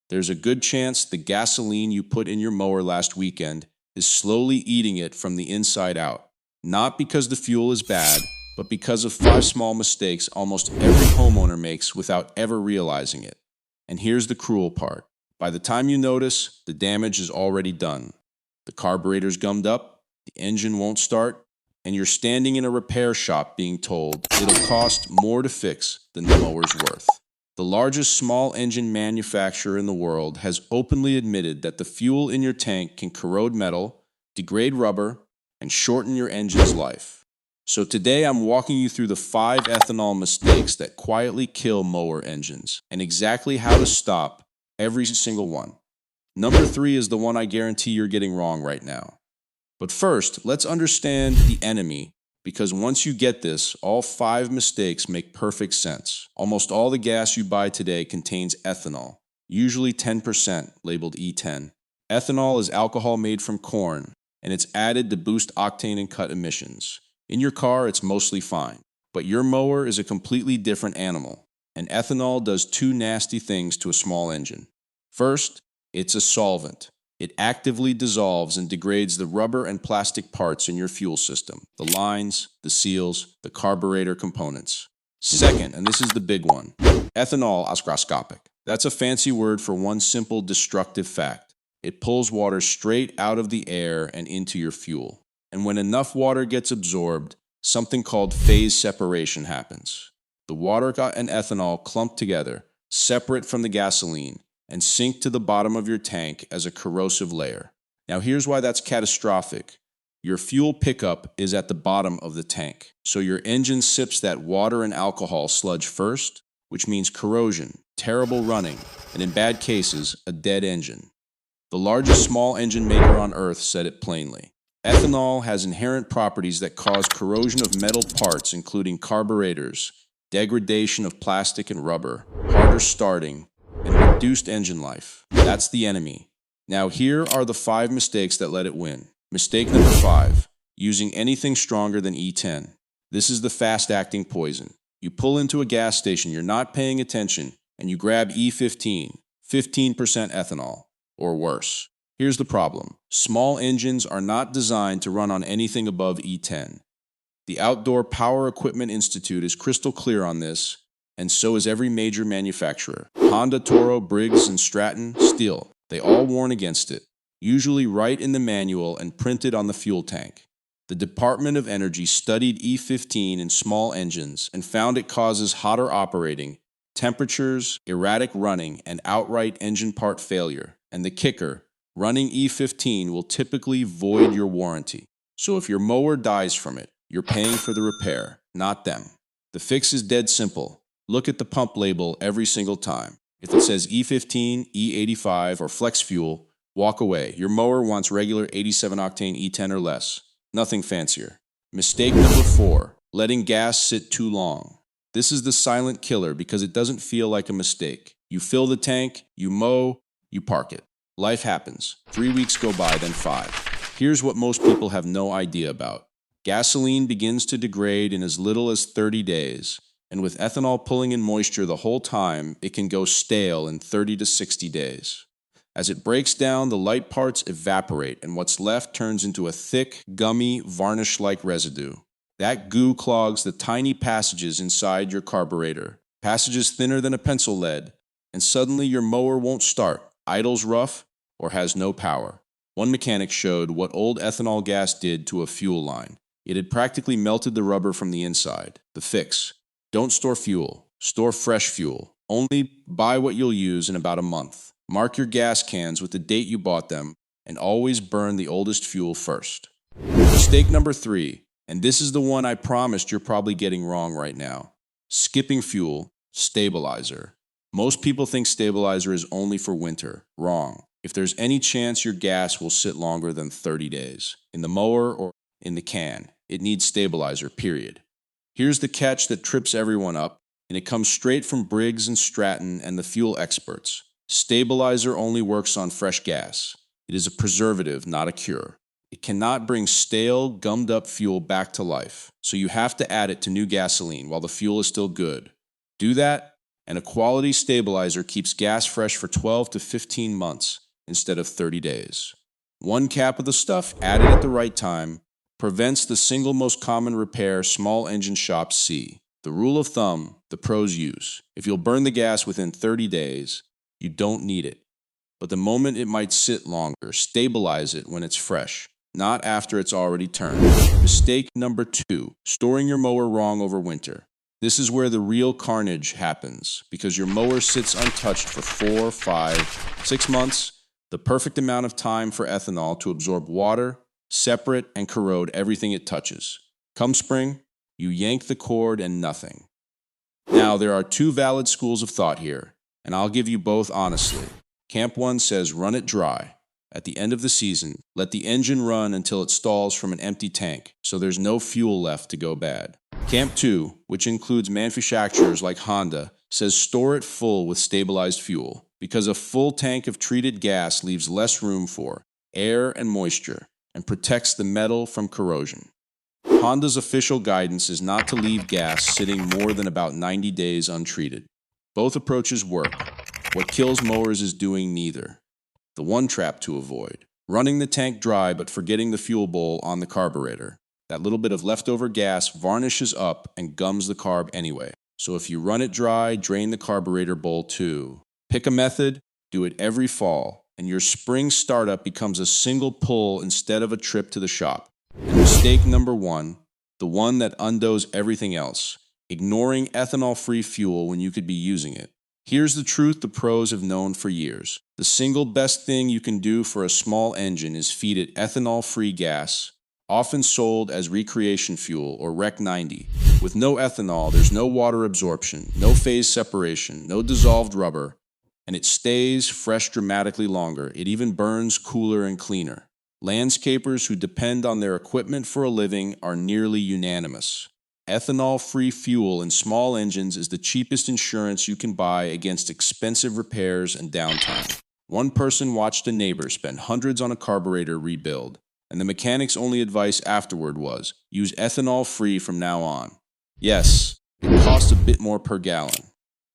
there's a good chance the gasoline you put in your mower last weekend is slowly eating it from the inside out. Not because the fuel is bad, but because of 5 small mistakes almost every homeowner makes without ever realizing it. And here's the cruel part. By the time you notice, the damage is already done. The carburetor's gummed up, the engine won't start, and you're standing in a repair shop being told it'll cost more to fix than the mower's worth. The largest small engine manufacturer in the world has openly admitted that the fuel in your tank can corrode metal, degrade rubber, and shorten your engine's life. So today I'm walking you through the 5 ethanol mistakes that quietly kill mower engines, and exactly how to stop every single one. Number 3 is the one I guarantee you're getting wrong right now. But first, let's understand the enemy, because once you get this, all 5 mistakes make perfect sense. Almost all the gas you buy today contains ethanol, usually 10%, labeled E10. Ethanol is alcohol made from corn, and it's added to boost octane and cut emissions. In your car, it's mostly fine, but your mower is a completely different animal, and ethanol does 2 nasty things to a small engine. First, it's a solvent. It actively dissolves and degrades the rubber and plastic parts in your fuel system, the lines, the seals, the carburetor components. Second, and this is the big one, ethanol hygroscopic. That's a fancy word for one simple destructive fact. It pulls water straight out of the air and into your fuel. And when enough water gets absorbed, something called phase separation happens. The water and ethanol clump together, separate from the gasoline, and sink to the bottom of your tank as a corrosive layer. Now here's why that's catastrophic. Your fuel pickup is at the bottom of the tank, so your engine sips that water and alcohol sludge first, which means corrosion, terrible running, and in bad cases, a dead engine. The largest small engine maker on earth said it plainly. Ethanol has inherent properties that cause corrosion of metal parts, including carburetors, degradation of plastic and rubber, harder starting, and reduced engine life. That's the enemy. Now here are the 5 mistakes that let it win. Mistake number 5, using anything stronger than E10. This is the fast-acting poison. You pull into a gas station, you're not paying attention, and you grab E15, 15% ethanol, or worse. Here's the problem. Small engines are not designed to run on anything above E10. The Outdoor Power Equipment Institute is crystal clear on this, and so is every major manufacturer. Honda, Toro, Briggs Stratton, Steel. They all warn against it, usually right in the manual and printed on the fuel tank. The Department of Energy studied E15 in small engines and found it causes hotter operating, temperatures, erratic running, and outright engine part failure. And the kicker, running E15 will typically void your warranty. So if your mower dies from it, you're paying for the repair, not them. The fix is dead simple. Look at the pump label every single time. If it says E15, E85, or flex fuel, walk away. Your mower wants regular 87 octane E10 or less. Nothing fancier. Mistake number 4, letting gas sit too long. This is the silent killer because it doesn't feel like a mistake. You fill the tank, you mow, you park it. Life happens. 3 weeks go by, then 5. Here's what most people have no idea about. Gasoline begins to degrade in as little as 30 days. And with ethanol pulling in moisture the whole time, it can go stale in 30 to 60 days. As it breaks down, the light parts evaporate, and what's left turns into a thick, gummy, varnish-like residue. That goo clogs the tiny passages inside your carburetor, passages thinner than a pencil lead, and suddenly your mower won't start, idles rough, or has no power. One mechanic showed what old ethanol gas did to a fuel line. It had practically melted the rubber from the inside. The fix: don't store fuel. Store fresh fuel. Only buy what you'll use in about a month. Mark your gas cans with the date you bought them, and always burn the oldest fuel first. Mistake number 3, and this is the one I promised you're probably getting wrong right now. Skipping fuel, stabilizer. Most people think stabilizer is only for winter. Wrong. If there's any chance your gas will sit longer than 30 days, in the mower or in the can, it needs stabilizer, period. Here's the catch that trips everyone up, and it comes straight from Briggs Stratton and the fuel experts. Stabilizer only works on fresh gas. It is a preservative, not a cure. It cannot bring stale, gummed-up fuel back to life, so you have to add it to new gasoline while the fuel is still good. Do that, and a quality stabilizer keeps gas fresh for 12 to 15 months instead of 30 days. One cap of the stuff added at the right time prevents the single most common repair small engine shops see. The rule of thumb the pros use: if you'll burn the gas within 30 days, you don't need it. But the moment it might sit longer, stabilize it when it's fresh, not after it's already turned. Mistake number 2, storing your mower wrong over winter. This is where the real carnage happens, because your mower sits untouched for 4, 5, 6 months, the perfect amount of time for ethanol to absorb water, separate, and corrode everything it touches. Come spring, you yank the cord and nothing. Now, there are 2 valid schools of thought here, and I'll give you both honestly. Camp 1 says run it dry. At the end of the season, let the engine run until it stalls from an empty tank, so there's no fuel left to go bad. Camp 2, which includes manufacturers like Honda, says store it full with stabilized fuel, because a full tank of treated gas leaves less room for air and moisture and protects the metal from corrosion. Honda's official guidance is not to leave gas sitting more than about 90 days untreated. Both approaches work. What kills mowers is doing neither. The one trap to avoid: running the tank dry but forgetting the fuel bowl on the carburetor. That little bit of leftover gas varnishes up and gums the carb anyway. So if you run it dry, drain the carburetor bowl too. Pick a method, do it every fall, and your spring startup becomes a single pull instead of a trip to the shop. And mistake number 1, the one that undoes everything else: ignoring ethanol-free fuel when you could be using it. Here's the truth the pros have known for years. The single best thing you can do for a small engine is feed it ethanol-free gas, often sold as recreation fuel or Rec 90. With no ethanol, there's no water absorption, no phase separation, no dissolved rubber, and it stays fresh dramatically longer. It even burns cooler and cleaner. Landscapers who depend on their equipment for a living are nearly unanimous. Ethanol-free fuel in small engines is the cheapest insurance you can buy against expensive repairs and downtime. One person watched a neighbor spend hundreds on a carburetor rebuild, and the mechanic's only advice afterward was, use ethanol-free from now on. Yes, it costs a bit more per gallon,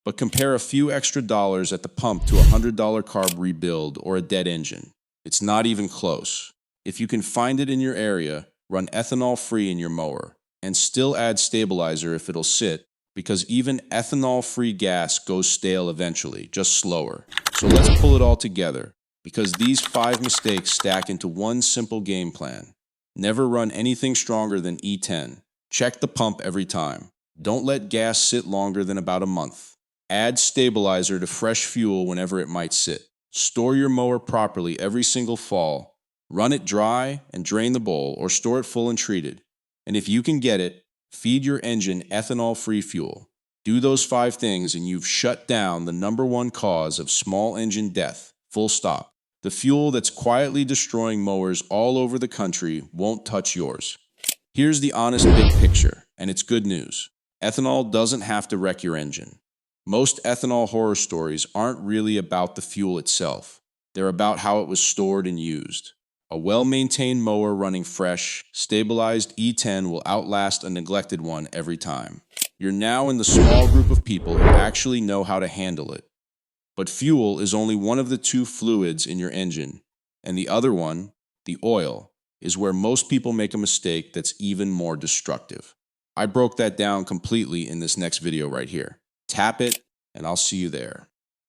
but compare a few extra dollars at the pump to a $100 carb rebuild or a dead engine. It's not even close. If you can find it in your area, run ethanol-free in your mower, and still add stabilizer if it'll sit, because even ethanol-free gas goes stale eventually, just slower. So let's pull it all together, because these 5 mistakes stack into one simple game plan. Never run anything stronger than E10. Check the pump every time. Don't let gas sit longer than about a month. Add stabilizer to fresh fuel whenever it might sit. Store your mower properly every single fall. Run it dry and drain the bowl, or store it full and treated. And if you can get it, feed your engine ethanol-free fuel. Do those 5 things and you've shut down the #1 cause of small engine death. Full stop. The fuel that's quietly destroying mowers all over the country won't touch yours. Here's the honest big picture, and it's good news. Ethanol doesn't have to wreck your engine. Most ethanol horror stories aren't really about the fuel itself. They're about how it was stored and used. A well-maintained mower running fresh, stabilized E10 will outlast a neglected one every time. You're now in the small group of people who actually know how to handle it. But fuel is only one of the 2 fluids in your engine, and the other one, the oil, is where most people make a mistake that's even more destructive. I broke that down completely in this next video right here. Tap it, and I'll see you there.